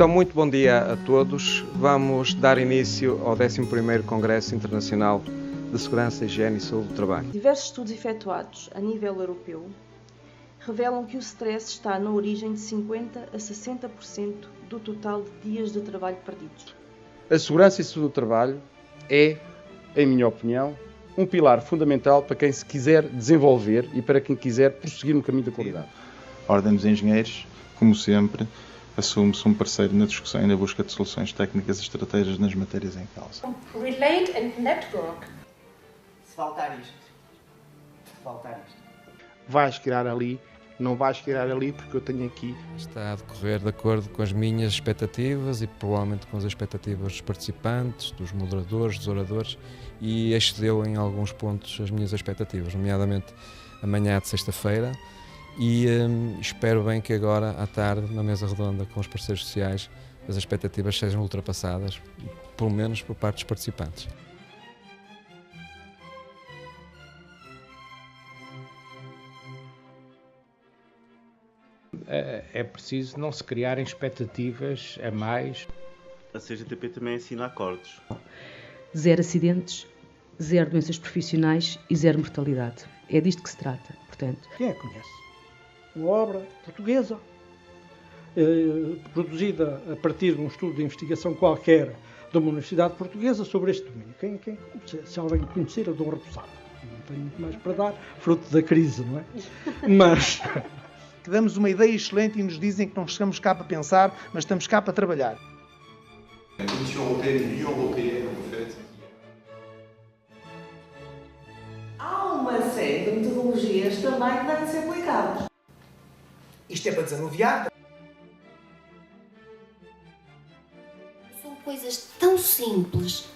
Então, muito bom dia a todos. Vamos dar início ao 11º Congresso Internacional de Segurança, Higiene e Saúde do Trabalho. Diversos estudos efetuados a nível europeu revelam que o stress está na origem de 50% a 60% do total de dias de trabalho perdidos. A segurança e saúde do trabalho é, em minha opinião, um pilar fundamental para quem se quiser desenvolver e para quem quiser prosseguir no caminho da qualidade. A Ordem dos Engenheiros, como sempre, assume-se um parceiro na discussão e na busca de soluções técnicas e estratégias nas matérias em causa. Relate and network. Se faltar isto. Vais criar ali, não vais criar ali porque eu tenho aqui. Está a decorrer de acordo com as minhas expectativas e provavelmente com as expectativas dos participantes, dos moderadores, dos oradores, e excedeu em alguns pontos as minhas expectativas, nomeadamente amanhã de sexta-feira, e espero bem que agora à tarde, na mesa redonda com os parceiros sociais, as expectativas sejam ultrapassadas, pelo menos por parte dos participantes. É preciso não se criarem expectativas a mais. A CGTP também ensina acordos. 0 acidentes, 0 doenças profissionais e 0 mortalidade. É disto que se trata, portanto. Quem é que conhece? Uma obra portuguesa, produzida a partir de um estudo de investigação qualquer de uma universidade portuguesa sobre este domínio. Se alguém conhecer, eu dou um repousado. Não tenho muito mais para dar, fruto da crise, não é? Mas... que damos uma ideia excelente e nos dizem que não estamos cá para pensar, mas estamos cá para trabalhar. A Comissão Europeia e a União Europeia, no feito. Há uma série de metodologias também que devem ser aplicadas. Isto é para desanuviar. São coisas tão simples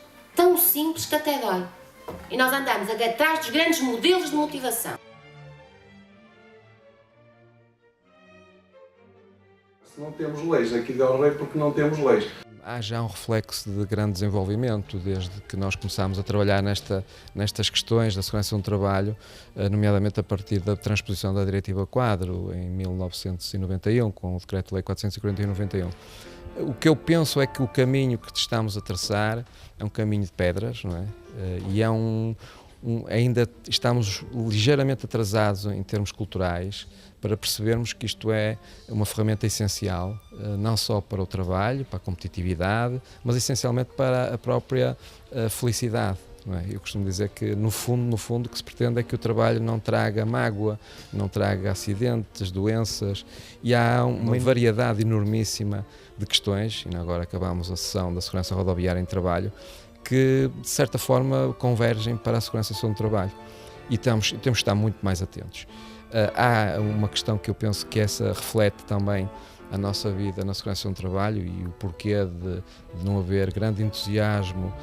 que até dói. E nós andamos atrás dos grandes modelos de motivação. Se não temos leis, aqui dá o rei porque não temos leis. Há já um reflexo de grande desenvolvimento desde que nós começámos a trabalhar nestas questões da segurança no trabalho, nomeadamente a partir da transposição da Diretiva Quadro em 1991, com o Decreto-Lei 441/91. O que eu penso é que o caminho que estamos a traçar é um caminho de pedras, não é? E é ainda estamos ligeiramente atrasados em termos culturais para percebermos que isto é uma ferramenta essencial, não só para o trabalho, para a competitividade, mas essencialmente para a própria felicidade. Não é? Eu costumo dizer que, no fundo, o que se pretende é que o trabalho não traga mágoa, não traga acidentes, doenças, e há uma variedade enormíssima de questões, e agora acabamos a sessão da segurança rodoviária em trabalho, que, de certa forma, convergem para a segurança e saúde no trabalho. E temos que estar muito mais atentos. Há uma questão que eu penso que essa reflete também a nossa vida na segurança no trabalho e o porquê de não haver grande entusiasmo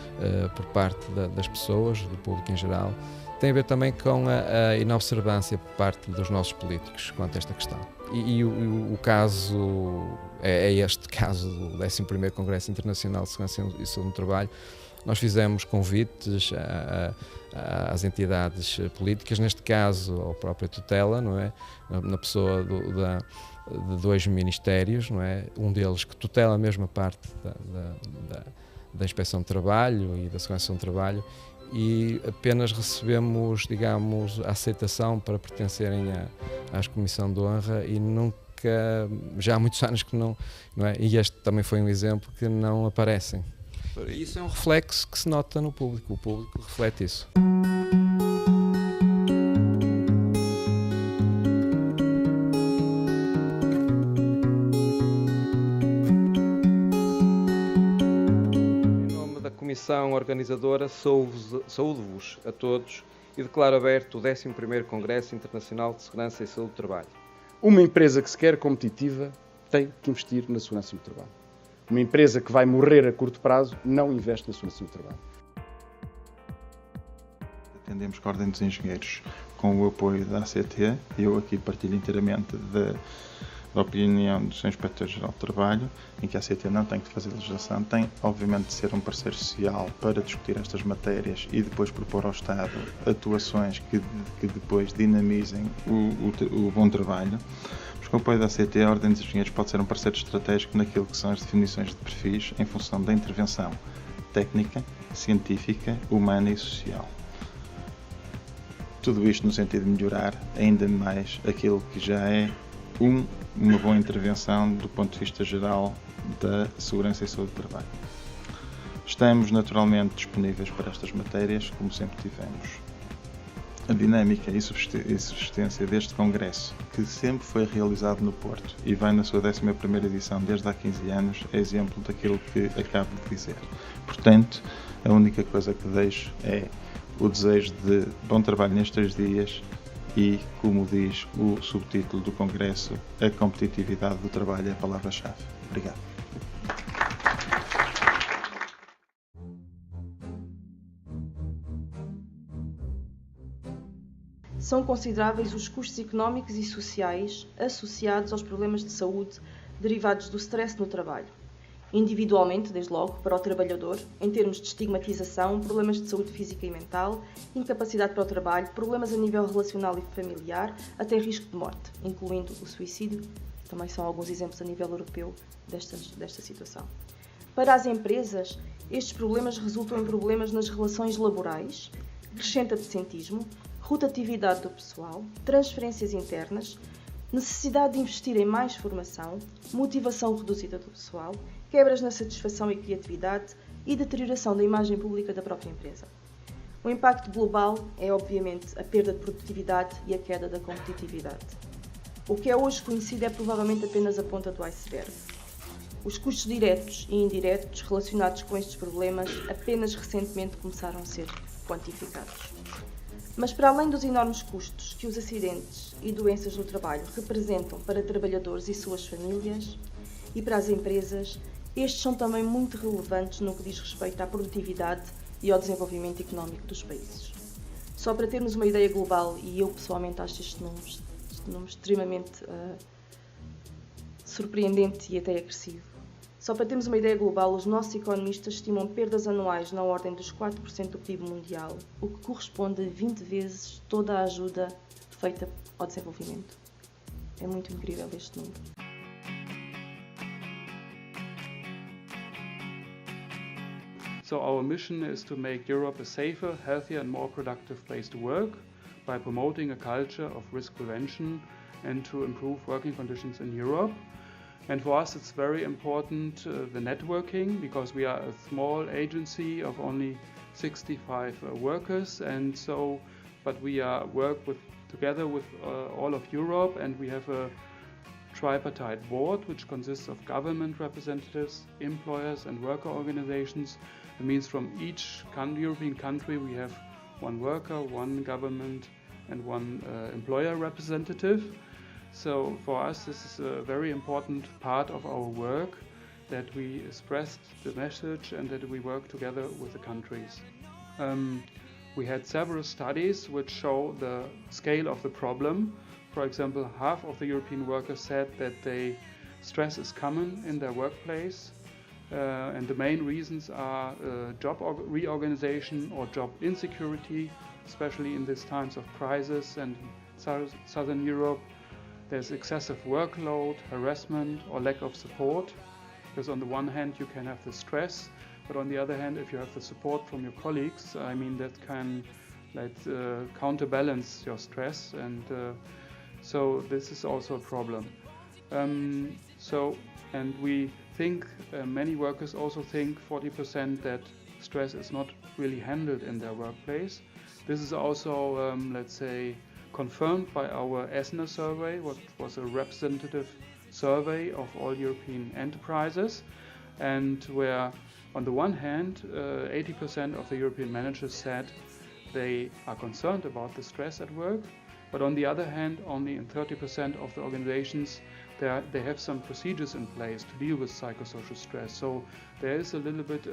por parte das pessoas, do público em geral, tem a ver também com a inobservância por parte dos nossos políticos quanto a esta questão. E o caso, é este caso do 11º Congresso Internacional de Segurança e Saúde no Trabalho. Nós fizemos convites às entidades políticas, neste caso à própria tutela, não é? Na pessoa de 2 ministérios, não é? Um deles que tutela a mesma parte da Inspeção de Trabalho e da Segurança no Trabalho, e apenas recebemos, digamos, a aceitação para pertencerem à Comissão de Honra e nunca, já há muitos anos que não é? E este também foi um exemplo que não aparecem. Isso é um reflexo que se nota no público, o público reflete isso. Em nome da Comissão Organizadora, saúdo-vos a todos e declaro aberto o 11º Congresso Internacional de Segurança e Saúde do Trabalho. Uma empresa que se quer competitiva tem que investir na segurança do trabalho. Uma empresa que vai morrer a curto prazo não investe na segurança do trabalho. Atendemos com a Ordem dos Engenheiros com o apoio da ACT. Eu aqui partilho inteiramente da da opinião do Sr. Inspetor-Geral de Trabalho, em que a ACT não tem que fazer legislação, tem obviamente de ser um parceiro social para discutir estas matérias e depois propor ao Estado atuações que depois dinamizem o bom trabalho. Mas com o apoio da ACT, a Ordem dos Engenheiros pode ser um parceiro estratégico naquilo que são as definições de perfis em função da intervenção técnica, científica, humana e social. Tudo isto no sentido de melhorar ainda mais aquilo que já é uma boa intervenção do ponto de vista geral da segurança e saúde do trabalho. Estamos naturalmente disponíveis para estas matérias, como sempre tivemos. A dinâmica e subsistência deste Congresso, que sempre foi realizado no Porto e vai na sua 11ª edição desde há 15 anos, é exemplo daquilo que acabo de dizer. Portanto, a única coisa que deixo é o desejo de bom trabalho nestes dias e, como diz o subtítulo do Congresso, a competitividade do trabalho é a palavra-chave. Obrigado. São consideráveis os custos económicos e sociais associados aos problemas de saúde derivados do stress no trabalho. Individualmente, desde logo, para o trabalhador, em termos de estigmatização, problemas de saúde física e mental, incapacidade para o trabalho, problemas a nível relacional e familiar, até risco de morte, incluindo o suicídio. Também são alguns exemplos a nível europeu desta situação. Para as empresas, estes problemas resultam em problemas nas relações laborais, crescente absentismo, rotatividade do pessoal, transferências internas, necessidade de investir em mais formação, motivação reduzida do pessoal, quebras na satisfação e criatividade e deterioração da imagem pública da própria empresa. O impacto global é, obviamente, a perda de produtividade e a queda da competitividade. O que é hoje conhecido é provavelmente apenas a ponta do iceberg. Os custos diretos e indiretos relacionados com estes problemas apenas recentemente começaram a ser quantificados. Mas para além dos enormes custos que os acidentes e doenças no trabalho representam para trabalhadores e suas famílias e para as empresas, estes são também muito relevantes no que diz respeito à produtividade e ao desenvolvimento económico dos países. Só para termos uma ideia global, e eu pessoalmente acho este número extremamente surpreendente e até agressivo. Só para termos uma ideia global, os nossos economistas estimam perdas anuais na ordem dos 4% do PIB mundial, o que corresponde a 20 vezes toda a ajuda feita ao desenvolvimento. É muito incrível este número. So our mission is to make Europe a safer, healthier and more productive place to work by promoting a culture of risk prevention and to improve working conditions in Europe. And for us it's very important the networking, because we are a small agency of only 65 workers, and so but we work together with all of Europe, and we have a tripartite board which consists of government representatives, employers and worker organizations. It means from each European country we have one worker, one government and one employer representative. So for us this is a very important part of our work, that we express the message and that we work together with the countries. We had several studies which show the scale of the problem. For example, half of the European workers said that stress is common in their workplace, and the main reasons are job reorganization or job insecurity, especially in these times of crisis and Southern Europe. There's excessive workload, harassment or lack of support, because on the one hand you can have the stress, but on the other hand, if you have the support from your colleagues, I mean, that can counterbalance your stress, and so this is also a problem. And we think, many workers also think, 40%, that stress is not really handled in their workplace. This is also, let's say, confirmed by our ESNA survey, what was a representative survey of all European enterprises, and where on the one hand 80% of the European managers said they are concerned about the stress at work, but on the other hand only in 30% of the organizations they have some procedures in place to deal with psychosocial stress. So there is a little bit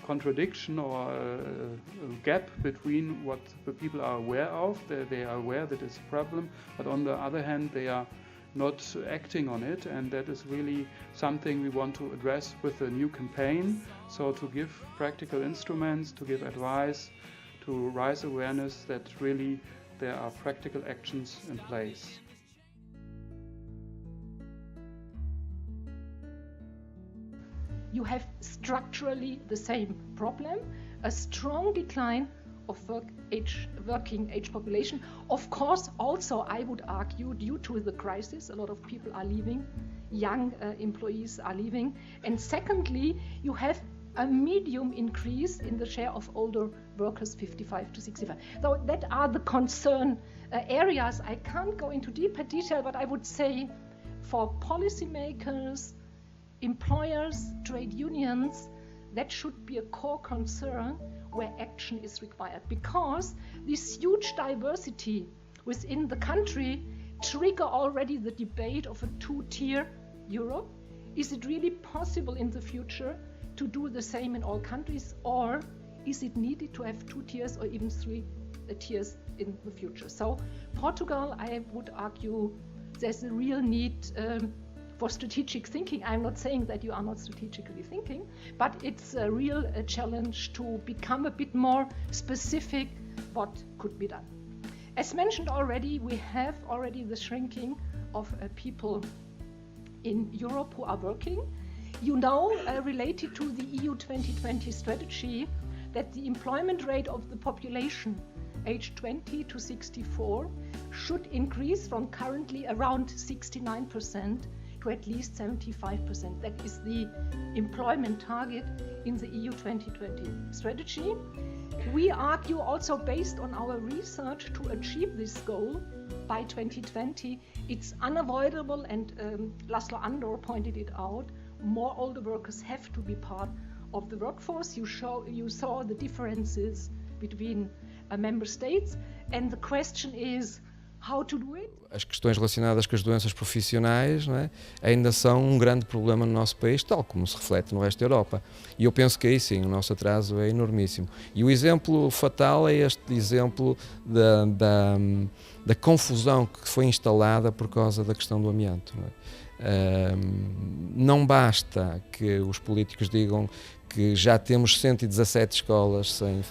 contradiction or a gap between what the people are aware of. They are aware that it's a problem, but on the other hand they are not acting on it, and that is really something we want to address with a new campaign. So to give practical instruments, to give advice, to raise awareness that really there are practical actions in place. You have structurally the same problem, a strong decline of working age population. Of course, also I would argue due to the crisis, a lot of people are leaving, young employees are leaving. And secondly, you have a medium increase in the share of older workers 55 to 65. So that are the concern areas. I can't go into deeper detail, but I would say for policymakers, employers, trade unions, that should be a core concern where action is required, because this huge diversity within the country trigger already the debate of a two-tier Europe. Is it really possible in the future to do the same in all countries, or is it needed to have 2 tiers or even 3 tiers in the future? So Portugal, I would argue, there's a real need for strategic thinking. I'm not saying that you are not strategically thinking, but it's a real challenge to become a bit more specific what could be done. As mentioned already, we have already the shrinking of people in Europe who are working. You know, related to the EU 2020 strategy, that the employment rate of the population aged 20 to 64 should increase from currently around 69% to at least 75%. That is the employment target in the EU 2020 strategy. We argue also, based on our research, to achieve this goal by 2020, it's unavoidable, and Laszlo Andor pointed it out, more older workers have to be part of the workforce. You saw the differences between member states, and the question is how to do it. As questões relacionadas com as doenças profissionais, não é, ainda são um grande problema no nosso país, tal como se reflete no resto da Europa. E eu penso que aí sim, o nosso atraso é enormíssimo. E o exemplo fatal é este exemplo da confusão que foi instalada por causa da questão do amianto. Não é? Não basta que os políticos digam que já temos 117 escolas sem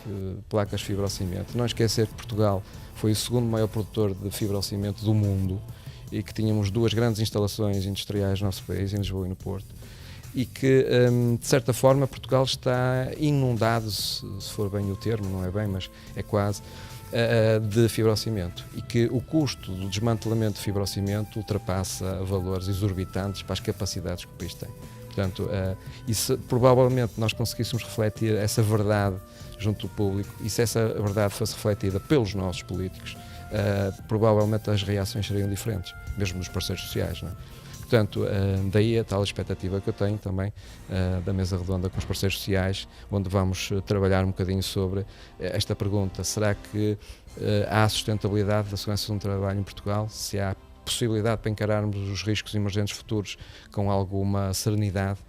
placas de fibrocimento. Não esquecer que Portugal foi o segundo maior produtor de fibrocimento do mundo e que tínhamos 2 grandes instalações industriais no nosso país, em Lisboa e no Porto, e que, de certa forma, Portugal está inundado, se for bem o termo, não é bem, mas é quase, de fibrocimento, e que o custo do desmantelamento de fibrocimento ultrapassa valores exorbitantes para as capacidades que o país tem. Portanto, e se provavelmente nós conseguíssemos refletir essa verdade junto do público, e se essa verdade fosse refletida pelos nossos políticos, provavelmente as reações seriam diferentes, mesmo dos parceiros sociais, não é? Portanto, daí a tal expectativa que eu tenho também da mesa redonda com os parceiros sociais, onde vamos trabalhar um bocadinho sobre esta pergunta: será que há sustentabilidade da segurança do trabalho em Portugal? Se há possibilidade para encararmos os riscos emergentes futuros com alguma serenidade?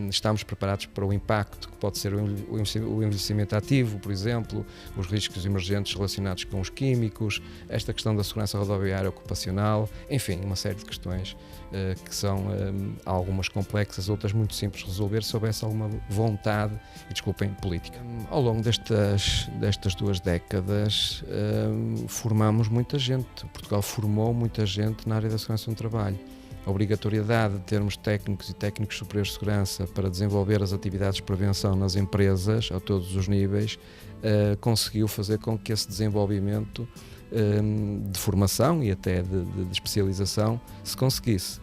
Estamos preparados para o impacto que pode ser o envelhecimento ativo, por exemplo, os riscos emergentes relacionados com os químicos, esta questão da segurança rodoviária ocupacional, enfim, uma série de questões que são algumas complexas, outras muito simples de resolver, se houvesse alguma vontade, e desculpem, política. Ao longo destas 2 décadas formamos muita gente. Portugal formou muita gente na área da segurança do trabalho. A obrigatoriedade de termos técnicos e técnicos superiores de segurança para desenvolver as atividades de prevenção nas empresas, a todos os níveis, conseguiu fazer com que esse desenvolvimento de formação e até de especialização se conseguisse.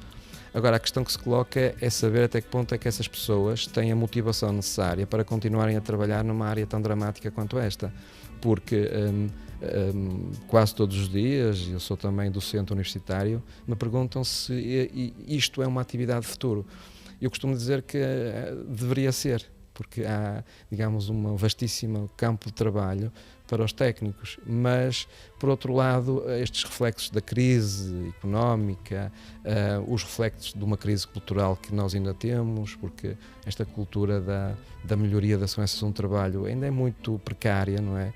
Agora, a questão que se coloca é saber até que ponto é que essas pessoas têm a motivação necessária para continuarem a trabalhar numa área tão dramática quanto esta, porque quase todos os dias, eu sou também docente universitário, me perguntam se isto é uma atividade de futuro. Eu costumo dizer que deveria ser, porque há, digamos, um vastíssimo campo de trabalho para os técnicos, mas, por outro lado, estes reflexos da crise económica, os reflexos de uma crise cultural que nós ainda temos, porque esta cultura da melhoria da segurança do trabalho ainda é muito precária, não é?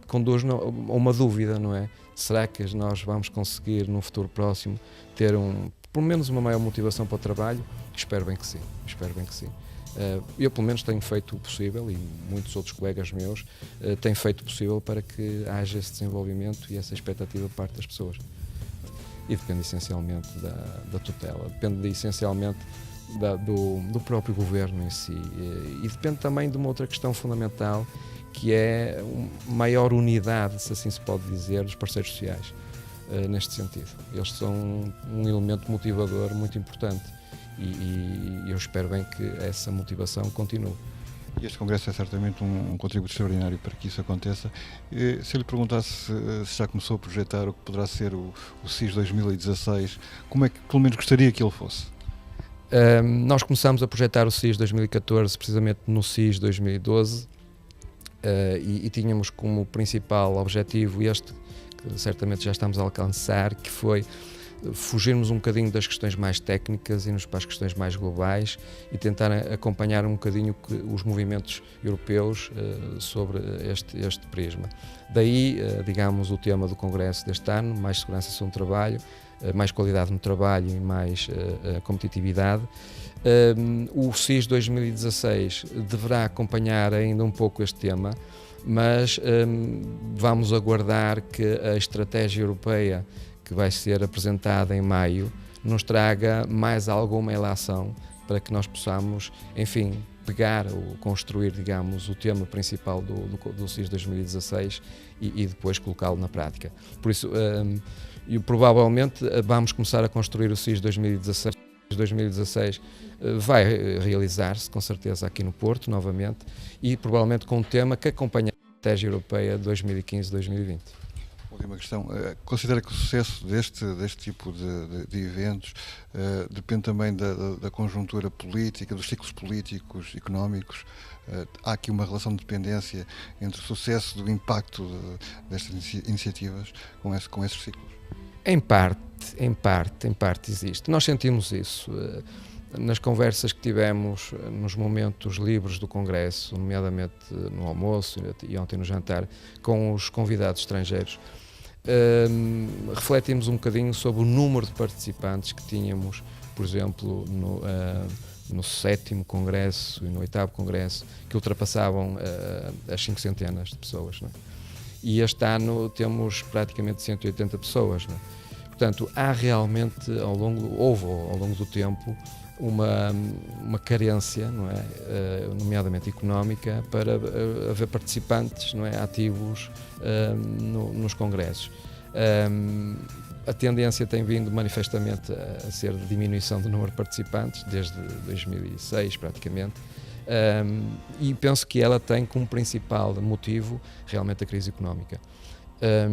conduz a uma dúvida, não é? Será que nós vamos conseguir, num futuro próximo, ter pelo menos uma maior motivação para o trabalho? Espero bem que sim, eu pelo menos tenho feito o possível, e muitos outros colegas meus têm feito o possível para que haja esse desenvolvimento e essa expectativa por parte das pessoas. E depende essencialmente da tutela, depende essencialmente do próprio governo em si, e depende também de uma outra questão fundamental, que é uma maior unidade, se assim se pode dizer, dos parceiros sociais, neste sentido. Eles são um elemento motivador muito importante, e eu espero bem que essa motivação continue. E este Congresso é certamente um contributo extraordinário para que isso aconteça. Se eu lhe perguntasse se já começou a projetar o que poderá ser o CIS 2016, como é que pelo menos gostaria que ele fosse? Nós começámos a projetar o CIS 2014 precisamente no CIS 2012, e tínhamos como principal objetivo este, que certamente já estamos a alcançar, que foi fugirmos um bocadinho das questões mais técnicas e irmos para as questões mais globais e tentar acompanhar um bocadinho os movimentos europeus sobre este prisma. Daí, digamos, o tema do Congresso deste ano: mais segurança e saúde no trabalho, mais qualidade no trabalho e mais competitividade. O CIS 2016 deverá acompanhar ainda um pouco este tema, mas vamos aguardar que a estratégia europeia, que vai ser apresentada em maio, nos traga mais alguma ilação para que nós possamos, enfim, pegar ou construir, digamos, o tema principal do CIS 2016 e depois colocá-lo na prática. Por isso, provavelmente vamos começar a construir o CIS 2016. 2016 vai realizar-se, com certeza, aqui no Porto, novamente, e provavelmente com um tema que acompanha a estratégia europeia 2015-2020. Última questão. Considera que o sucesso deste tipo de eventos depende também da conjuntura política, dos ciclos políticos, económicos? Há aqui uma relação de dependência entre o sucesso do impacto destas iniciativas com esses ciclos? Em parte existe. Nós sentimos isso. Nas conversas que tivemos nos momentos livres do Congresso, nomeadamente no almoço e ontem no jantar, com os convidados estrangeiros, refletimos um bocadinho sobre o número de participantes que tínhamos, por exemplo, no 7º Congresso e no 8º Congresso, que ultrapassavam as 500 de pessoas, não é? E este ano temos praticamente 180 pessoas, não é? Portanto, há realmente, houve ao longo do tempo, uma carência, não é? Nomeadamente económica, para haver participantes, não é? Ativos nos congressos. A tendência tem vindo manifestamente a ser de diminuição do número de participantes, desde 2006 praticamente, e penso que ela tem como principal motivo realmente a crise económica.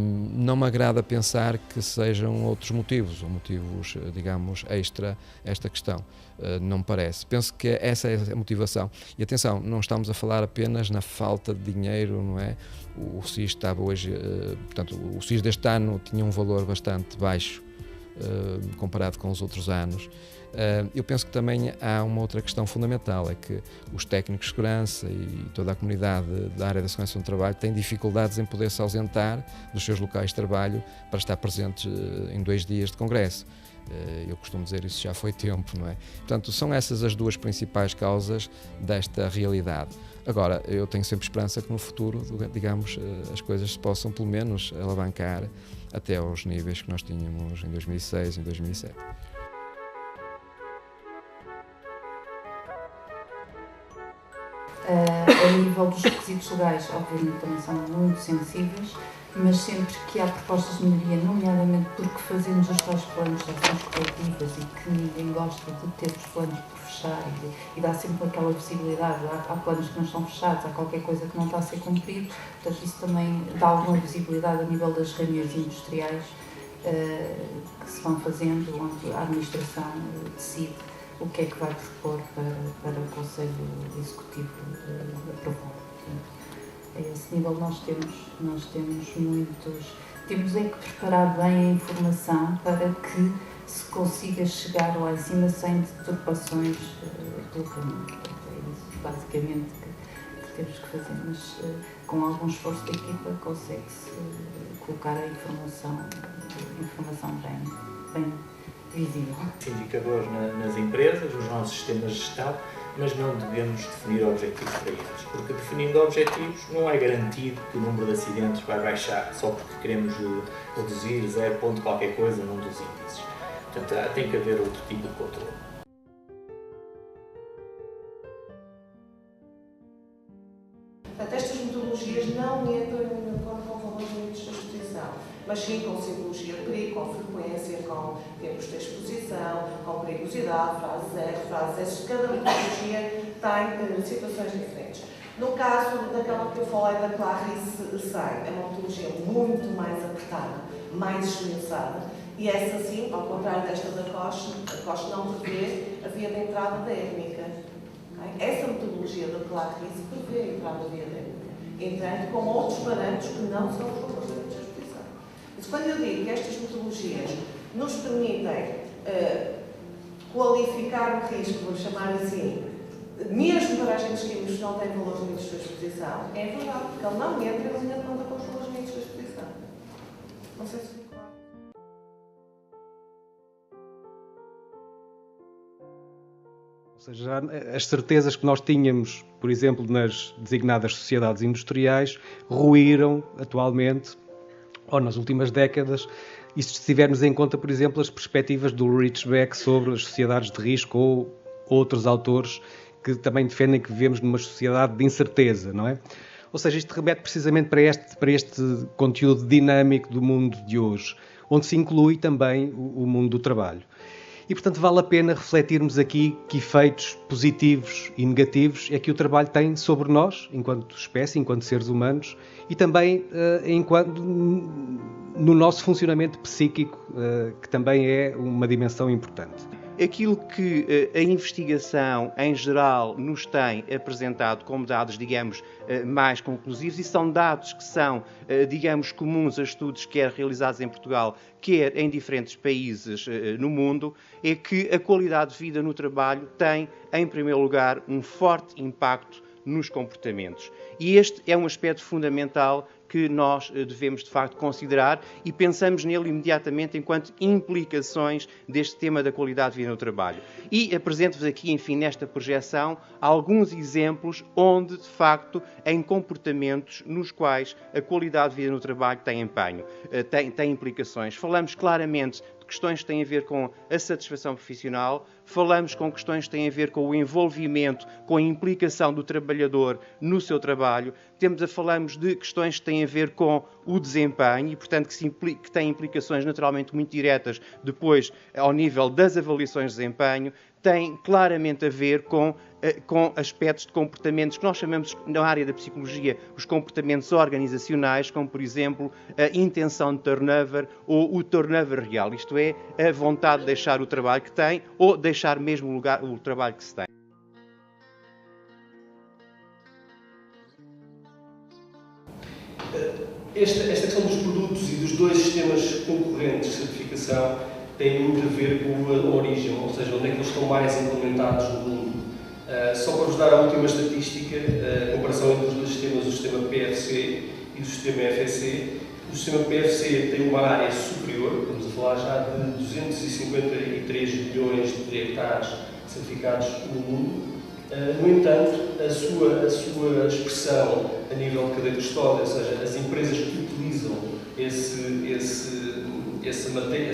Não me agrada pensar que sejam outros motivos, ou motivos, digamos, extra esta questão. Não me parece. Penso que essa é a motivação. E atenção, não estamos a falar apenas na falta de dinheiro, não é? O CIS estava hoje, portanto, o CIS deste ano tinha um valor bastante baixo comparado com os outros anos. Eu penso que também há uma outra questão fundamental, é que os técnicos de segurança e toda a comunidade da área da segurança no trabalho têm dificuldades em poder se ausentar dos seus locais de trabalho para estar presentes em 2 dias de congresso. Eu costumo dizer, isso já foi tempo, não é? Portanto, são essas as duas principais causas desta realidade. Agora, eu tenho sempre esperança que no futuro, digamos, as coisas se possam pelo menos alavancar até aos níveis que nós tínhamos em 2006, em 2007. A nível dos requisitos legais, obviamente também são muito sensíveis, mas sempre que há propostas de melhoria, nomeadamente porque fazemos os tais planos de ações coletivas e que ninguém gosta de ter os planos por fechar e dá sempre aquela visibilidade, há planos que não estão fechados, há qualquer coisa que não está a ser cumprido, portanto isso também dá alguma visibilidade a nível das reuniões industriais que se vão fazendo, onde a administração decide o que é que vai propor para o Conselho Executivo aprovar. A esse nível nós temos muitos... Temos é que preparar bem a informação para que se consiga chegar lá em cima sem deturpações pelo caminho. É isso basicamente que temos que fazer. Mas com algum esforço da equipa consegue-se colocar a informação bem visível. Indicadores nas empresas, os nossos sistemas de gestão, mas não devemos definir objetivos para eles, porque definindo objetivos não é garantido que o número de acidentes vai baixar só porque queremos reduzir 0 ponto qualquer coisa num dos índices. Portanto, tem que haver outro tipo de controle. Portanto, estas metodologias não entram em acordo com valores limites da exposição, mas sim com simbologia de perigo, com frequência, com tempos de exposição, com perigosidade, frases R, frases S. Cada metodologia tem situações diferentes. No caso daquela que eu falei da Clarice Say, é uma metodologia muito mais apertada, mais esmiuçada, e essa sim, ao contrário desta da Coche, a Coche não prevê a via de entrada da étnica. Essa metodologia da Clarice prevê a entrada da via da étnica, entrando com outros parâmetros que não são os valores limites da exposição. Mas quando eu digo que estas metodologias nos permitem qualificar o risco, vou chamar assim, mesmo para agentes químicos que não têm valores limites da exposição, é verdade, porque ele não entra em linha de conta com os valores limites da exposição. Não sei se ficou claro. Ou seja, as certezas que nós tínhamos, por exemplo, nas designadas sociedades industriais, ruíram atualmente, ou nas últimas décadas, e se tivermos em conta, por exemplo, as perspectivas do Ridgeback sobre as sociedades de risco ou outros autores que também defendem que vivemos numa sociedade de incerteza, não é? Ou seja, isto remete precisamente para este conteúdo dinâmico do mundo de hoje, onde se inclui também o mundo do trabalho. E, portanto, vale a pena refletirmos aqui que efeitos positivos e negativos é que o trabalho tem sobre nós, enquanto espécie, enquanto seres humanos, e também no nosso funcionamento psíquico, que também é uma dimensão importante. Aquilo que a investigação, em geral, nos tem apresentado como dados, digamos, mais conclusivos, e são dados que são, digamos, comuns a estudos quer realizados em Portugal, quer em diferentes países no mundo, é que a qualidade de vida no trabalho tem, em primeiro lugar, um forte impacto nos comportamentos. E este é um aspecto fundamental que nós devemos, de facto, considerar e pensamos nele imediatamente enquanto implicações deste tema da qualidade de vida no trabalho. E apresento-vos aqui, enfim, nesta projeção, alguns exemplos onde, de facto, em comportamentos nos quais a qualidade de vida no trabalho tem empenho, tem implicações. Falamos claramente questões que têm a ver com a satisfação profissional, falamos com questões que têm a ver com o envolvimento, com a implicação do trabalhador no seu trabalho, falamos de questões que têm a ver com o desempenho e, portanto, que têm implicações naturalmente muito diretas depois ao nível das avaliações de desempenho, tem claramente a ver com aspectos de comportamentos que nós chamamos, na área da psicologia, os comportamentos organizacionais, como, por exemplo, a intenção de turnover ou o turnover real, isto é, a vontade de deixar o trabalho que tem ou deixar mesmo o trabalho que se tem. Esta questão dos produtos e dos dois sistemas concorrentes de certificação tem muito a ver com a origem, ou seja, onde é que eles estão mais implementados no mundo. Só para vos dar a última estatística, a comparação entre os dois sistemas, o sistema PFC e o sistema FSC. O sistema PFC tem uma área superior, estamos a falar já de 253 milhões de hectares certificados no mundo. No entanto, a sua expressão a nível de cadeia de custódia, ou seja, as empresas que utilizam esse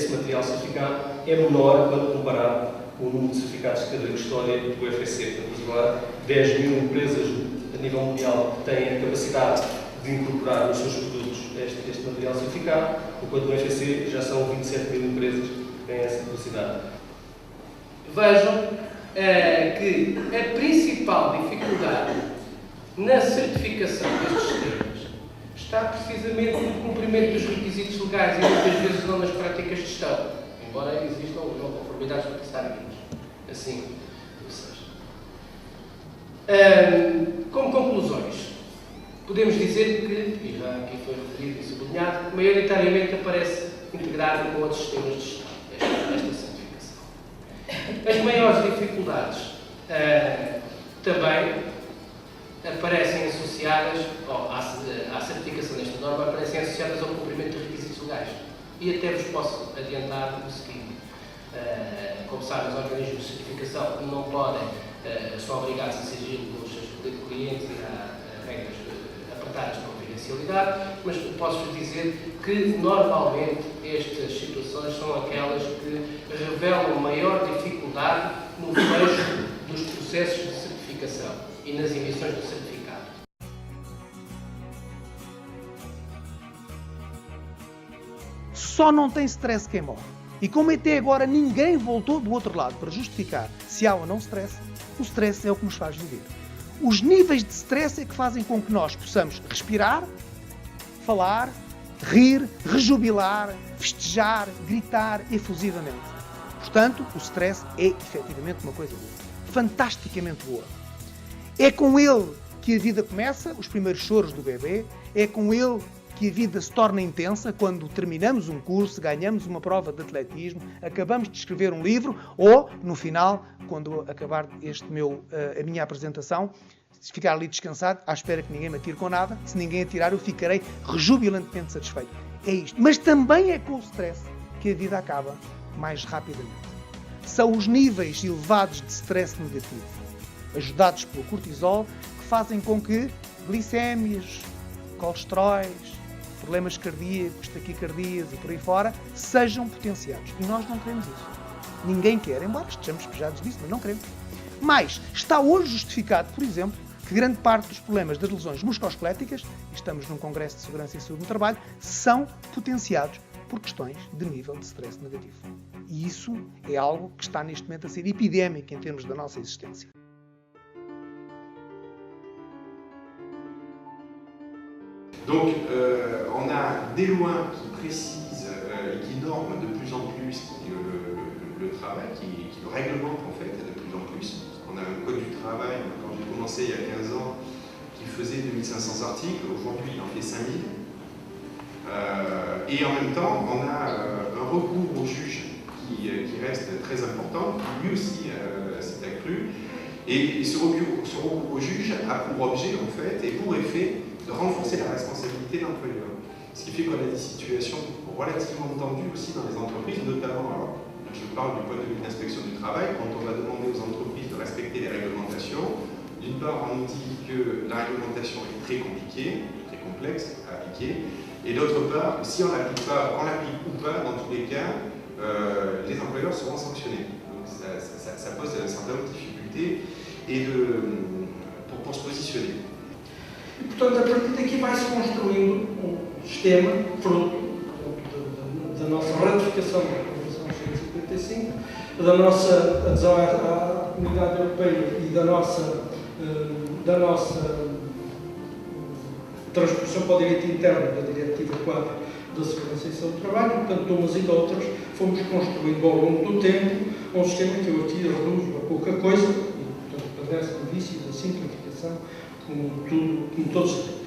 material certificado, é menor quando comparado com o número de certificados de cadeia de custódia do FSC. Estamos a falar de 10 mil empresas a nível mundial que têm a capacidade de incorporar nos seus produtos este material certificado, enquanto no FSC já são 27 mil empresas que têm essa capacidade. Vejam que a principal dificuldade na certificação destes sistemas está precisamente no cumprimento dos requisitos legais e muitas vezes não nas práticas de gestão, embora existam não conformidades necessárias. Assim, ou seja, como conclusões, podemos dizer que, e já aqui foi referido e sublinhado, que maioritariamente aparece integrado com outros sistemas de gestão, esta certificação. As maiores dificuldades também aparecem associadas, ou à certificação desta norma, aparecem associadas ao cumprimento dos requisitos legais. E até vos posso adiantar o seguinte: como sabem, os organismos de certificação não podem, são obrigados a sigilo dos seus clientes e há regras apertadas para confidencialidade, mas posso-vos dizer que normalmente estas situações são aquelas que revelam maior dificuldade no fecho dos processos de certificação e nas emissões do certificado. Só não tem stress quem morre. E como até agora ninguém voltou do outro lado para justificar se há ou não stress, o stress é o que nos faz viver. Os níveis de stress é que fazem com que nós possamos respirar, falar, rir, rejubilar, festejar, gritar efusivamente. Portanto, o stress é efetivamente uma coisa boa. Fantasticamente boa. É com ele que a vida começa, os primeiros choros do bebê, é com ele que a vida se torna intensa quando terminamos um curso, ganhamos uma prova de atletismo, acabamos de escrever um livro ou, no final, quando acabar a minha apresentação, se ficar ali descansado, à espera que ninguém me atire com nada, se ninguém atirar eu ficarei rejubilantemente satisfeito. É isto. Mas também é com o stress que a vida acaba mais rapidamente. São os níveis elevados de stress negativo, ajudados pelo cortisol, que fazem com que glicémias, colesteróis, problemas cardíacos, taquicardias e por aí fora, sejam potenciados. E nós não queremos isso. Ninguém quer, embora estejamos despejados disso, mas não queremos. Mas está hoje justificado, por exemplo, que grande parte dos problemas das lesões musculoesqueléticas, e estamos num Congresso de Segurança e Saúde no Trabalho, são potenciados por questões de nível de stress negativo. E isso é algo que está neste momento a ser epidémico em termos da nossa existência. Donc, on a des lois qui précisent et qui norment de plus en plus le travail, qui le réglementent en fait de plus en plus. On a un code du travail, quand j'ai commencé il y a 15 ans, qui faisait 2500 articles, aujourd'hui il en fait 5000. Et en même temps, on a un recours au juge qui reste très important, qui lui aussi s'est accru. Et ce recours au juge a pour objet en fait et pour effet de renforcer la responsabilité de l'employeur. Ce qui fait qu'on a des situations relativement tendues aussi dans les entreprises, notamment, alors, je parle du point de vue de l'inspection du travail, quand on va demander aux entreprises de respecter les réglementations. D'une part, on nous dit que la réglementation est très compliquée, très complexe à appliquer, et d'autre part, si on l'applique pas, on l'applique ou pas, dans tous les cas, les employeurs seront sanctionnés. Donc ça pose un certain nombre de difficultés pour se posicionner. E, portanto, a partir daqui vai-se construindo um sistema fruto da nossa ratificação da Convenção 155, da nossa adesão à Comunidade Europeia e da nossa transposição para o direito interno da Diretiva 4 da Segurança e Saúde do Trabalho. Portanto, de umas e de outras, fomos construindo ao longo do tempo um sistema que eu aqui reduzo a pouca coisa, e, portanto, padece do vício da simplificação, como todos sabemos.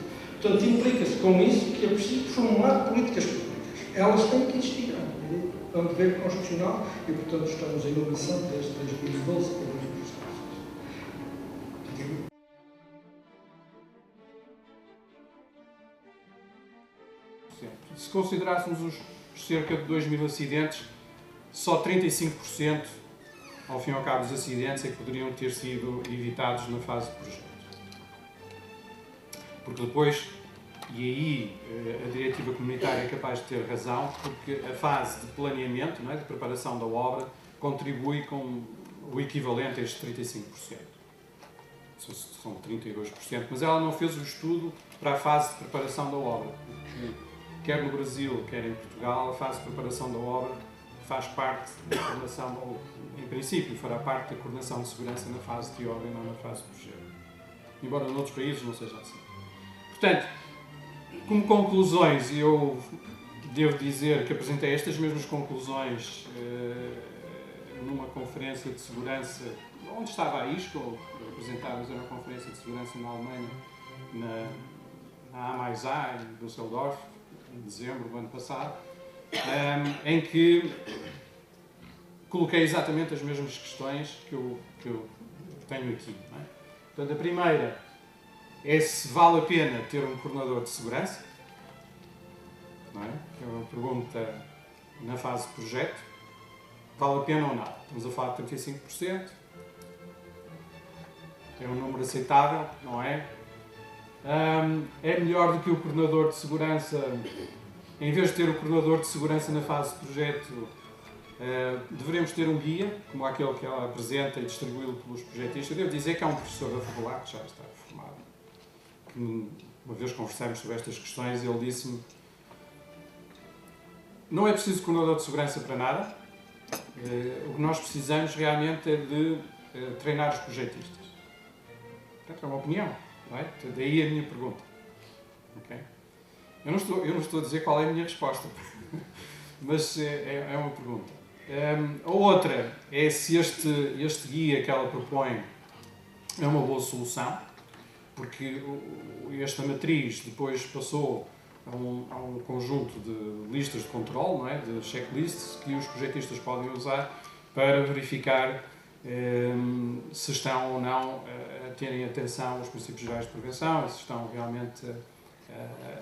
Portanto, implica-se com isso que é preciso formular políticas públicas. Elas têm que existir, é um dever constitucional e, portanto, estamos em omissão desde 2012 para 2016. Se considerássemos os cerca de 2.000 acidentes, só 35%, ao fim e ao cabo, dos acidentes é que poderiam ter sido evitados na fase de projeto. Porque depois, e aí a diretiva comunitária é capaz de ter razão, porque a fase de planeamento, não é, de preparação da obra, contribui com o equivalente a estes 35%. São 32%, mas ela não fez o estudo para a fase de preparação da obra. Quer no Brasil, quer em Portugal, a fase de preparação da obra faz parte da coordenação, em princípio, fará parte da coordenação de segurança na fase de obra e não na fase de projeto. Embora noutros países não seja assim. Portanto, como conclusões, eu devo dizer que apresentei estas mesmas conclusões numa conferência de segurança, onde estava a ISCO, apresentadas na conferência de segurança na Alemanha, na A+A, em Düsseldorf, em dezembro do ano passado, em que coloquei exatamente as mesmas questões que eu tenho aqui. Não é? Portanto, a primeira é se vale a pena ter um coordenador de segurança, não é? É uma pergunta na fase de projeto. Vale a pena ou não? Estamos a falar de 35%. É um número aceitável, não é? É melhor do que o coordenador de segurança, em vez de ter o coordenador de segurança na fase de projeto, deveremos ter um guia, como aquele que ela apresenta e distribuí-lo pelos projetistas. Devo dizer que há um professor da faculdade, que já está formado, que uma vez conversamos sobre estas questões e ele disse-me: não é preciso coordenador de segurança para nada, o que nós precisamos realmente é de treinar os projetistas. Portanto, é uma opinião, não é? Daí a minha pergunta. Okay? Eu não estou a dizer qual é a minha resposta, mas é uma pergunta. A outra é se este guia que ela propõe é uma boa solução, porque esta matriz depois passou a um conjunto de listas de controle, não é? De checklists que os projetistas podem usar para verificar se estão ou não a terem atenção aos princípios gerais de prevenção, se estão realmente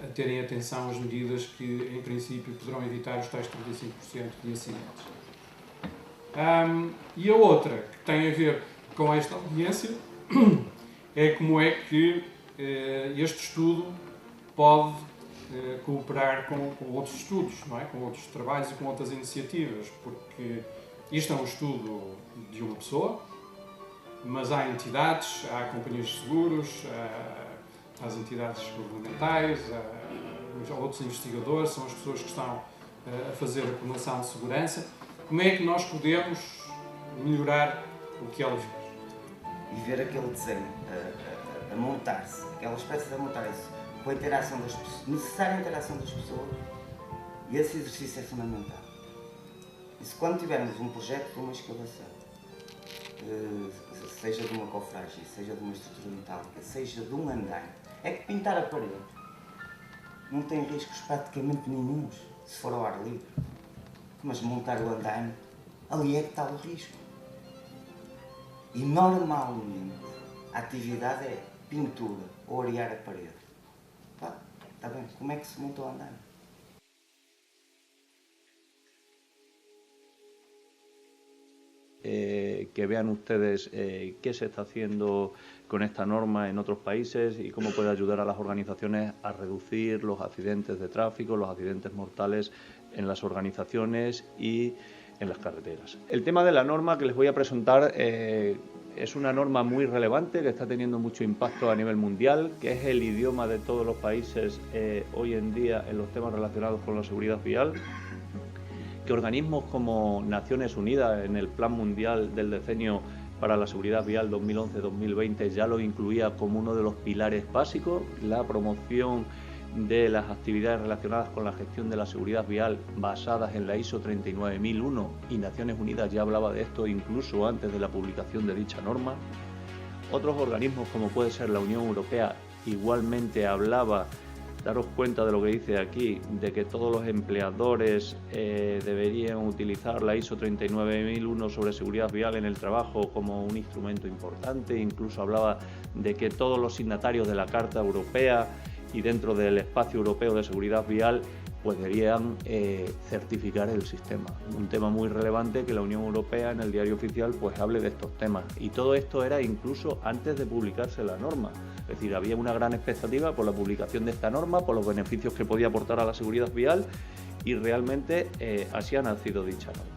a terem atenção às medidas que, em princípio, poderão evitar os tais 35% de acidentes. E a outra, que tem a ver com esta audiência, é como é que este estudo pode cooperar com outros estudos, não é? Com outros trabalhos e com outras iniciativas, porque isto é um estudo de uma pessoa, mas há entidades, há companhias de seguros, há as entidades governamentais, há outros investigadores, são as pessoas que estão a fazer a coordenação de segurança. Como é que nós podemos melhorar o que ela fez? E ver aquele desenho a montar-se, aquela espécie de montar-se, com a interação das pessoas, necessária interação das pessoas, e esse exercício é fundamental. E se quando tivermos um projeto de uma escavação, seja de uma cofragem, seja de uma estrutura metálica, seja de um andaime, é que pintar a parede não tem riscos praticamente nenhuns, se for ao ar livre. Mas montar o andaime, ali é que está o risco. E normalmente a atividade é pintura ou arear a parede. Está bem, como é que se monta o andaime? Que vean ustedes qué se está haciendo con esta norma en otros países y cómo puede ayudar a las organizaciones a reducir los accidentes de tráfico, los accidentes mortales en las organizaciones y en las carreteras. El tema de la norma que les voy a presentar es una norma muy relevante que está teniendo mucho impacto a nivel mundial, que es el idioma de todos los países hoy en día en los temas relacionados con la seguridad vial, que organismos como Naciones Unidas en el Plan Mundial del Decenio para la Seguridad Vial 2011-2020 ya lo incluía como uno de los pilares básicos, la promoción de las actividades relacionadas con la gestión de la seguridad vial basadas en la ISO 39001, y Naciones Unidas ya hablaba de esto incluso antes de la publicación de dicha norma. Otros organismos como puede ser la Unión Europea igualmente hablaba, daros cuenta de lo que dice aquí, de que todos los empleadores deberían utilizar la ISO 39001 sobre seguridad vial en el trabajo como un instrumento importante. Incluso hablaba de que todos los signatarios de la Carta Europea y dentro del espacio europeo de seguridad vial pues deberían certificar el sistema. Un tema muy relevante que la Unión Europea en el diario oficial pues hable de estos temas. Y todo esto era incluso antes de publicarse la norma. Es decir, había una gran expectativa por la publicación de esta norma, por los beneficios que podía aportar a la seguridad vial, y realmente así ha nacido dicha norma.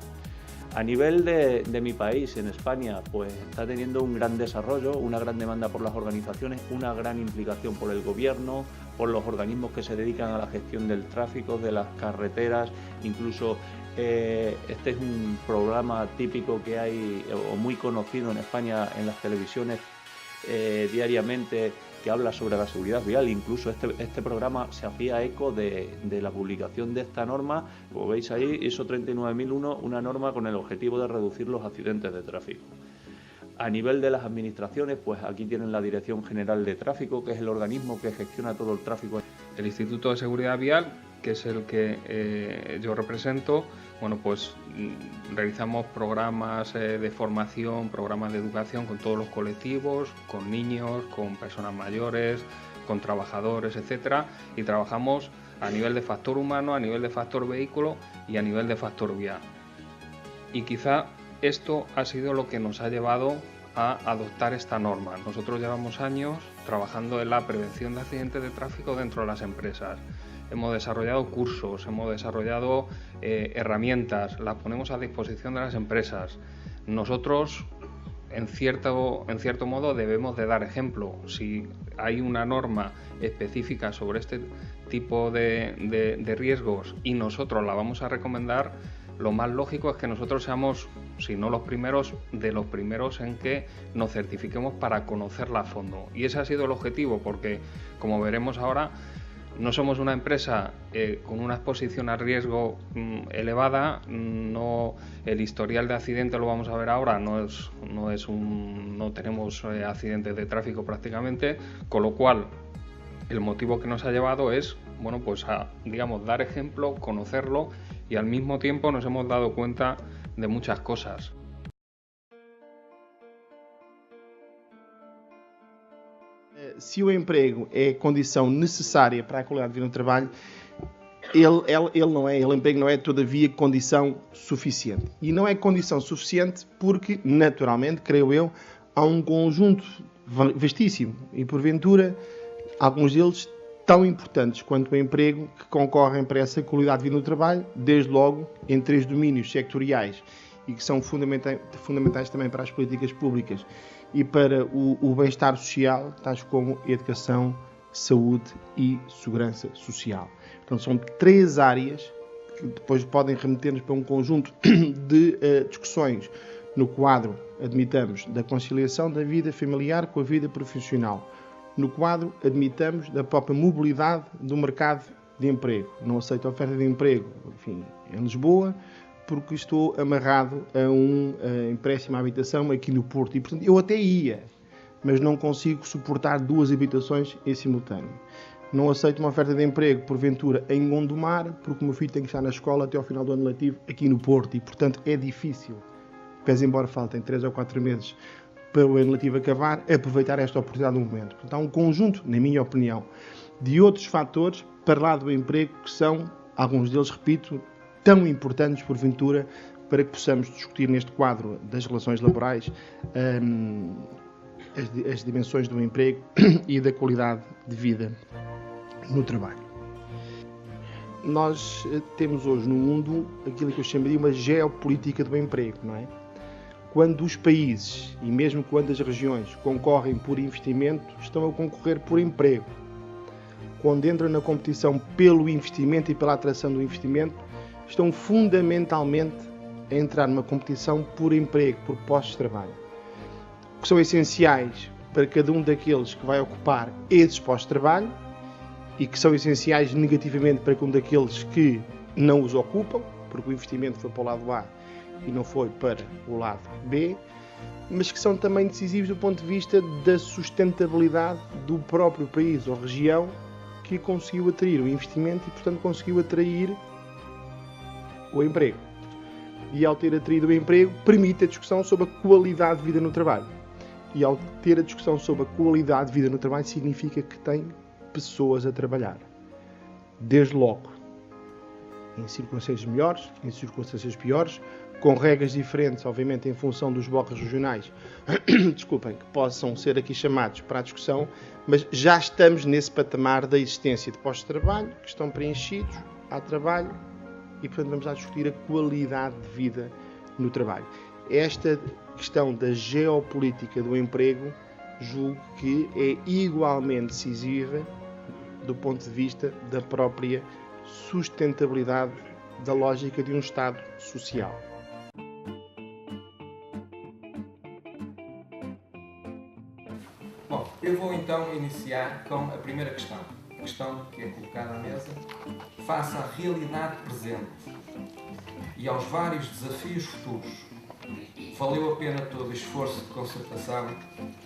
A nivel de mi país, en España, pues está teniendo un gran desarrollo, una gran demanda por las organizaciones, una gran implicación por el gobierno, por los organismos que se dedican a la gestión del tráfico, de las carreteras. Incluso este es un programa típico que hay, o muy conocido en España en las televisiones diariamente, que habla sobre la seguridad vial. Incluso este programa se hacía eco de la publicación de esta norma. Como veis ahí, ISO 39001, una norma con el objetivo de reducir los accidentes de tráfico. A nivel de las administraciones, pues aquí tienen la Dirección General de Tráfico, que es el organismo que gestiona todo el tráfico. El Instituto de Seguridad Vial que es el que yo represento, bueno, pues realizamos programas de formación, programas de educación con todos los colectivos, con niños, con personas mayores, con trabajadores, etcétera, y trabajamos a nivel de factor humano, a nivel de factor vehículo y a nivel de factor vía. Y quizá esto ha sido lo que nos ha llevado a adoptar esta norma. Nosotros llevamos años trabajando en la prevención de accidentes de tráfico dentro de las empresas. Hemos desarrollado cursos, hemos desarrollado herramientas, las ponemos a disposición de las empresas. Nosotros, en cierto modo, debemos de dar ejemplo. Si hay una norma específica sobre este tipo de riesgos y nosotros la vamos a recomendar, lo más lógico es que nosotros seamos, si no los primeros, de los primeros en que nos certifiquemos para conocerla a fondo. Y ese ha sido el objetivo, porque, como veremos ahora, no somos una empresa con una exposición a riesgo elevada. No, el historial de accidentes, lo vamos a ver ahora, no tenemos accidentes de tráfico prácticamente, con lo cual el motivo que nos ha llevado es, bueno, pues a, digamos, dar ejemplo, conocerlo, y al mismo tiempo nos hemos dado cuenta de muchas cosas. Se o emprego é condição necessária para a qualidade de vida no trabalho, ele emprego não é, todavia, condição suficiente. E não é condição suficiente porque, naturalmente, creio eu, há um conjunto vastíssimo e, porventura, alguns deles tão importantes quanto o emprego, que concorrem para essa qualidade de vida no trabalho, desde logo em 3 domínios sectoriais e que são fundamentais também para as políticas públicas e para o bem-estar social, tais como educação, saúde e segurança social. Portanto, são 3 áreas que depois podem remeter-nos para um conjunto de discussões no quadro, admitamos, da conciliação da vida familiar com a vida profissional. No quadro, admitamos, da própria mobilidade do mercado de emprego. Não aceito a oferta de emprego, enfim, em Lisboa, porque estou amarrado a um empréstimo à habitação aqui no Porto. E, portanto, eu até ia, mas não consigo suportar 2 habitações em simultâneo. Não aceito uma oferta de emprego, porventura, em Gondomar, porque o meu filho tem que estar na escola até ao final do ano letivo aqui no Porto. E, portanto, é difícil, pese embora faltem 3 ou 4 meses para o ano letivo acabar, aproveitar esta oportunidade do momento. Portanto, há um conjunto, na minha opinião, de outros fatores para lá do emprego que são, alguns deles, repito, tão importantes, porventura, para que possamos discutir neste quadro das relações laborais as dimensões do emprego e da qualidade de vida no trabalho. Nós temos hoje no mundo aquilo que eu chamaria uma geopolítica do emprego, não é? Quando os países, e mesmo quando as regiões, concorrem por investimento, estão a concorrer por emprego. Quando entram na competição pelo investimento e pela atração do investimento, estão fundamentalmente a entrar numa competição por emprego, por postos de trabalho, que são essenciais para cada um daqueles que vai ocupar esses postos de trabalho e que são essenciais negativamente para cada um daqueles que não os ocupam, porque o investimento foi para o lado A e não foi para o lado B, mas que são também decisivos do ponto de vista da sustentabilidade do próprio país ou região que conseguiu atrair o investimento e, portanto, conseguiu atrair o emprego. E ao ter atraído o emprego, permite a discussão sobre a qualidade de vida no trabalho. E ao ter a discussão sobre a qualidade de vida no trabalho, significa que tem pessoas a trabalhar. Desde logo, em circunstâncias melhores, em circunstâncias piores, com regras diferentes, obviamente, em função dos blocos regionais, desculpem, que possam ser aqui chamados para a discussão, mas já estamos nesse patamar da existência de postos de trabalho que estão preenchidos, há trabalho, e, portanto, vamos a discutir a qualidade de vida no trabalho. Esta questão da geopolítica do emprego, julgo que é igualmente decisiva do ponto de vista da própria sustentabilidade da lógica de um Estado social. Bom, eu vou então iniciar com a primeira questão. A questão que é colocada à mesa, face à realidade presente e aos vários desafios futuros, valeu a pena todo o esforço de concertação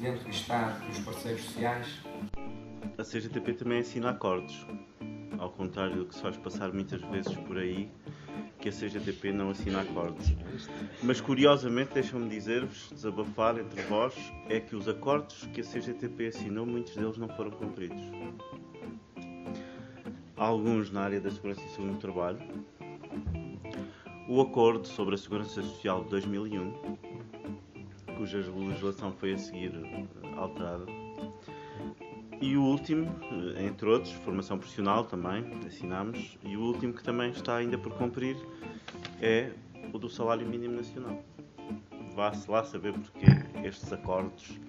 entre o Estado e os parceiros sociais? A CGTP também assina acordos ao contrário do que se faz passar muitas vezes por aí, que a CGTP não assina acordos. Mas, curiosamente, deixam-me dizer-vos, desabafar entre vós, é que os acordos que a CGTP assinou, muitos deles não foram cumpridos. Alguns na área da segurança e saúde no trabalho, o acordo sobre a segurança social de 2001, cuja legislação foi a seguir alterada, e o último, entre outros, formação profissional também, assinámos, e o último que também está ainda por cumprir é o do salário mínimo nacional. Vá-se lá saber porque estes acordos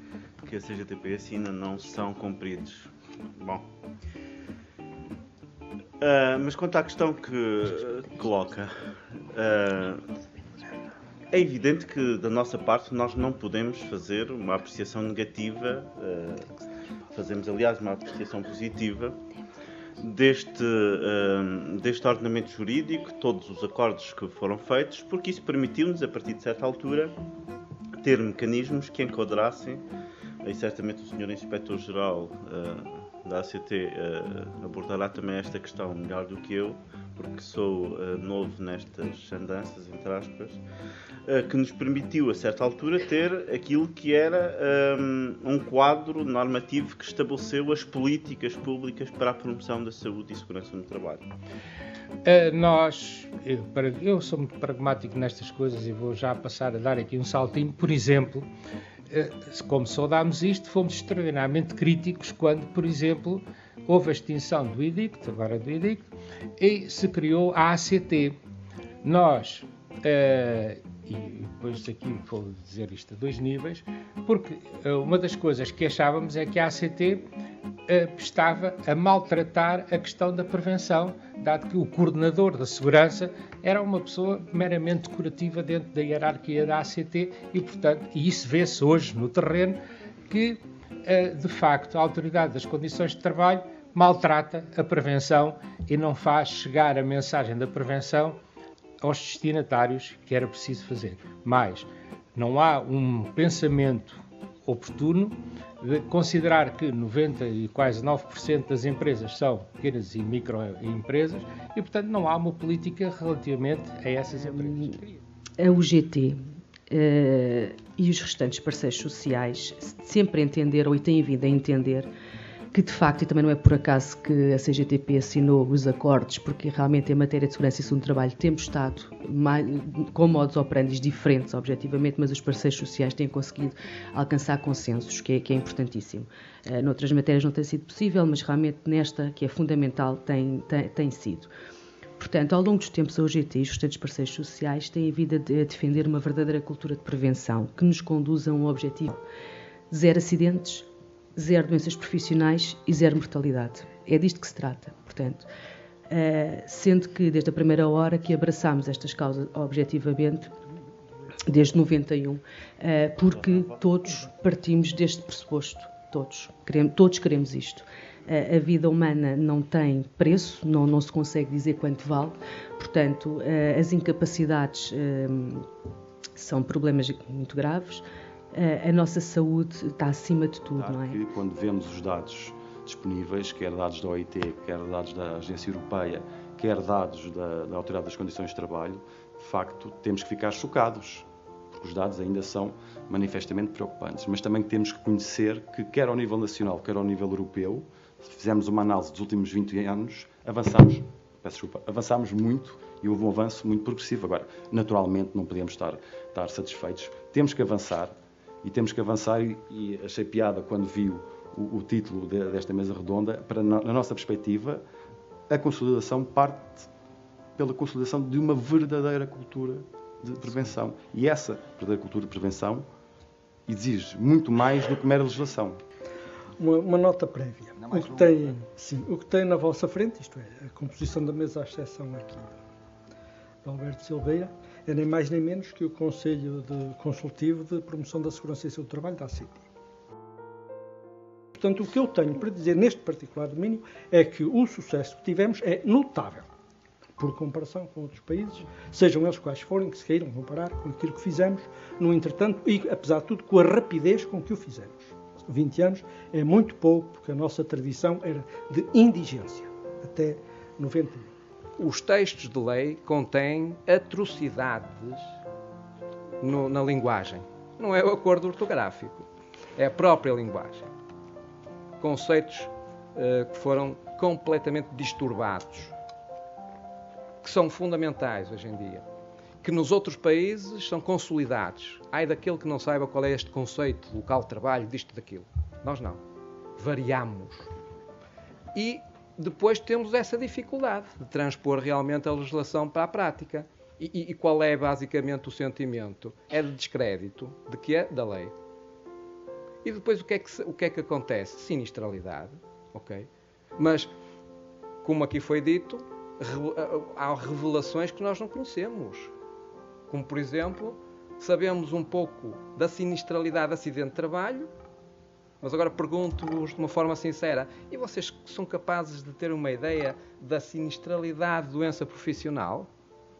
que a CGTP assina não são cumpridos. Bom, mas quanto à questão que coloca, é evidente que da nossa parte nós não podemos fazer uma apreciação negativa, fazemos aliás uma apreciação positiva deste ordenamento jurídico, todos os acordos que foram feitos, porque isso permitiu-nos, a partir de certa altura, ter mecanismos que enquadrassem, e certamente o Sr. Inspetor-Geral da ACT abordará também esta questão melhor do que eu, porque sou novo nestas andanças, entre aspas, que nos permitiu, a certa altura, ter aquilo que era um quadro normativo que estabeleceu as políticas públicas para a promoção da saúde e segurança no trabalho. Eu sou muito pragmático nestas coisas e vou já passar a dar aqui um saltinho. Por exemplo, como saudámos isto, fomos extraordinariamente críticos quando, por exemplo, houve a extinção do IDICT, agora do IDICT, e se criou a ACT. Nós, e depois aqui vou dizer isto a dois níveis, porque uma das coisas que achávamos é que a ACT estava a maltratar a questão da prevenção, dado que o coordenador da segurança era uma pessoa meramente decorativa dentro da hierarquia da ACT e, portanto, e isso vê-se hoje no terreno, que, de facto, a Autoridade das Condições de Trabalho maltrata a prevenção e não faz chegar a mensagem da prevenção aos destinatários que era preciso fazer. Mas não há um pensamento oportuno de considerar que 90 e quase 9% das empresas são pequenas e microempresas e, portanto, não há uma política relativamente a essas empresas. A UGT e os restantes parceiros sociais sempre entenderam e têm vindo a entender que, de facto, e também não é por acaso que a CGTP assinou os acordos, porque realmente em matéria de segurança e saúde do trabalho temos estado com modos operandi diferentes, objetivamente, mas os parceiros sociais têm conseguido alcançar consensos, que é importantíssimo. Noutras matérias não tem sido possível, mas realmente nesta, que é fundamental, tem sido. Portanto, ao longo dos tempos, a UGT e os restantes parceiros sociais têm vindo a defender uma verdadeira cultura de prevenção, que nos conduz a um objetivo: 0 acidentes, 0 doenças profissionais e 0 mortalidade. É disto que se trata, portanto. Sendo que desde a primeira hora que abraçámos estas causas objetivamente, desde 91, porque todos partimos deste pressuposto, todos queremos isto. A vida humana não tem preço, não se consegue dizer quanto vale, portanto, as incapacidades são problemas muito graves. A nossa saúde está acima de tudo, não é? Que quando vemos os dados disponíveis, quer dados da OIT, quer dados da Agência Europeia, quer dados da Autoridade das Condições de Trabalho, de facto temos que ficar chocados, porque os dados ainda são manifestamente preocupantes. Mas também temos que conhecer que, quer ao nível nacional, quer ao nível europeu, se fizermos uma análise dos últimos 20 anos, avançámos muito e houve um avanço muito progressivo. Agora, naturalmente, não podemos estar satisfeitos. Temos que avançar. E temos que avançar, e achei piada quando vi o título desta mesa redonda, para, na nossa perspectiva, a consolidação parte pela consolidação de uma verdadeira cultura de prevenção. E essa verdadeira cultura de prevenção exige muito mais do que mera legislação. Uma nota prévia. O que tem na vossa frente, isto é, a composição da mesa, à exceção aqui de Alberto Silveira, é nem mais nem menos que o Conselho Consultivo de Promoção da Segurança e Saúde do Trabalho da ACT. Portanto, o que eu tenho para dizer neste particular domínio é que o sucesso que tivemos é notável, por comparação com outros países, sejam eles quais forem, que se queiram comparar com aquilo que fizemos, no entretanto, e apesar de tudo, com a rapidez com que o fizemos. 20 anos é muito pouco, porque a nossa tradição era de indigência, até 91. Os textos de lei contêm atrocidades na linguagem. Não é o acordo ortográfico, é a própria linguagem. Conceitos que foram completamente disturbados, que são fundamentais hoje em dia, que nos outros países são consolidados. Ai daquele que não saiba qual é este conceito, local de trabalho, disto, daquilo. Nós não. Variamos. E depois temos essa dificuldade de transpor realmente a legislação para a prática. E qual é basicamente o sentimento? É de descrédito. De que é? Da lei. E depois o que é que acontece? Sinistralidade. Ok? Mas, como aqui foi dito, há revelações que nós não conhecemos. Como, por exemplo, sabemos um pouco da sinistralidade de acidente de trabalho, mas agora pergunto-vos de uma forma sincera, e vocês são capazes de ter uma ideia da sinistralidade de doença profissional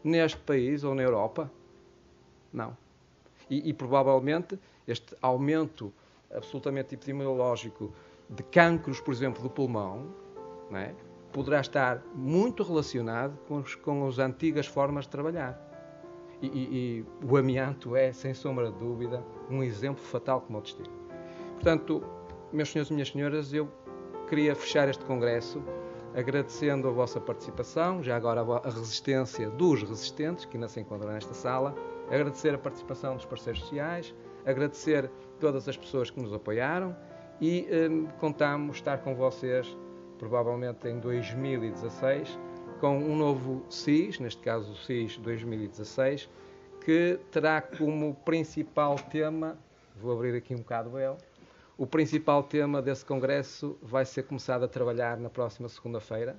neste país ou na Europa? Não. E provavelmente este aumento absolutamente epidemiológico de cancros, por exemplo, do pulmão, não é? Poderá estar muito relacionado com as antigas formas de trabalhar. E o amianto é, sem sombra de dúvida, um exemplo fatal como o destino. Portanto, meus senhores e minhas senhoras, eu queria fechar este congresso agradecendo a vossa participação, já agora a resistência dos resistentes que ainda se encontram nesta sala, agradecer a participação dos parceiros sociais, agradecer todas as pessoas que nos apoiaram e contamos estar com vocês provavelmente em 2016 com um novo SIS, neste caso o SIS 2016, que terá como principal tema, vou abrir aqui um bocado ele, o principal tema desse congresso vai ser começado a trabalhar na próxima segunda-feira,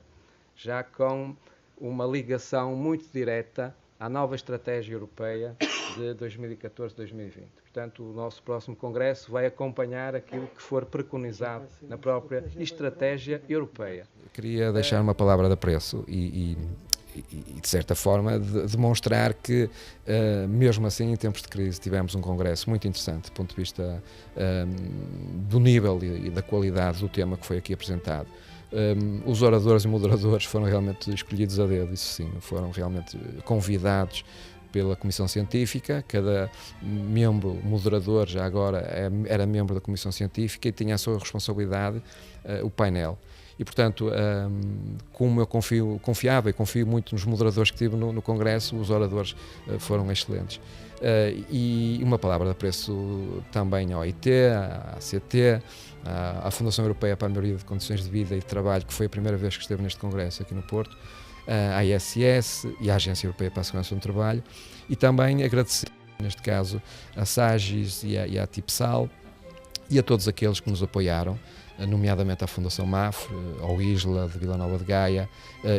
já com uma ligação muito direta à nova estratégia europeia de 2014-2020. Portanto, o nosso próximo congresso vai acompanhar aquilo que for preconizado na própria estratégia europeia. Queria deixar uma palavra de apreço e de certa forma, demonstrar que, mesmo assim, em tempos de crise, tivemos um congresso muito interessante do ponto de vista do nível e da qualidade do tema que foi aqui apresentado. Os oradores e moderadores foram realmente escolhidos a dedo, isso sim, foram realmente convidados pela Comissão Científica, cada membro moderador já agora era membro da Comissão Científica e tinha a sua responsabilidade o painel. E, portanto, como eu confiava e confio muito nos moderadores que tive no Congresso, os oradores foram excelentes. E uma palavra de apreço também à OIT, à ACT, à Fundação Europeia para a Melhoria de Condições de Vida e de Trabalho, que foi a primeira vez que esteve neste Congresso aqui no Porto, à ISS e à Agência Europeia para a Segurança do Trabalho, e também agradecer, neste caso, à SAGIS e à TIPSAL e a todos aqueles que nos apoiaram, nomeadamente à Fundação MAFRE, ao ISLA de Vila Nova de Gaia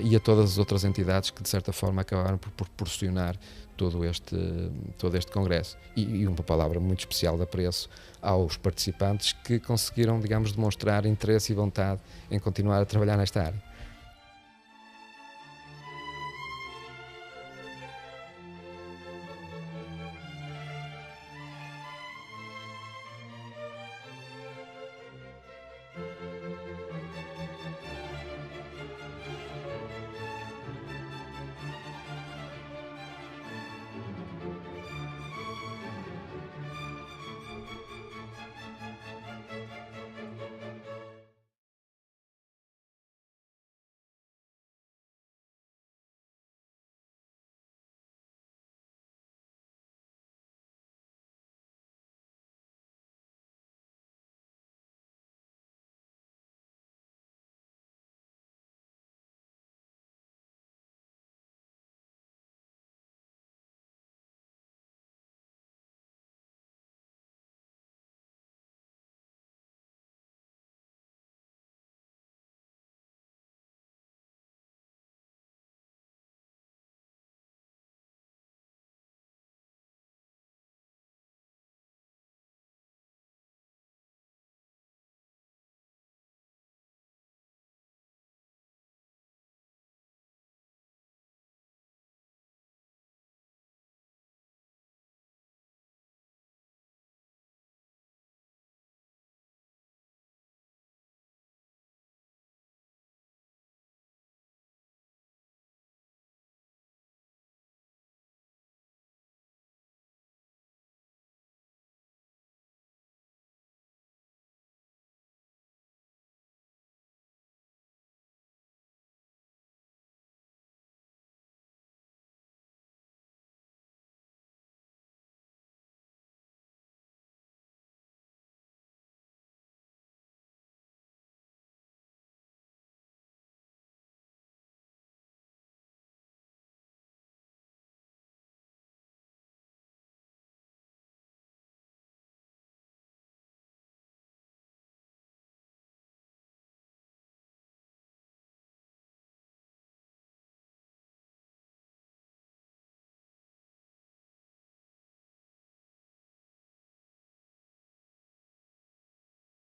e a todas as outras entidades que de certa forma acabaram por proporcionar todo este congresso. E uma palavra muito especial de apreço aos participantes que conseguiram, digamos, demonstrar interesse e vontade em continuar a trabalhar nesta área.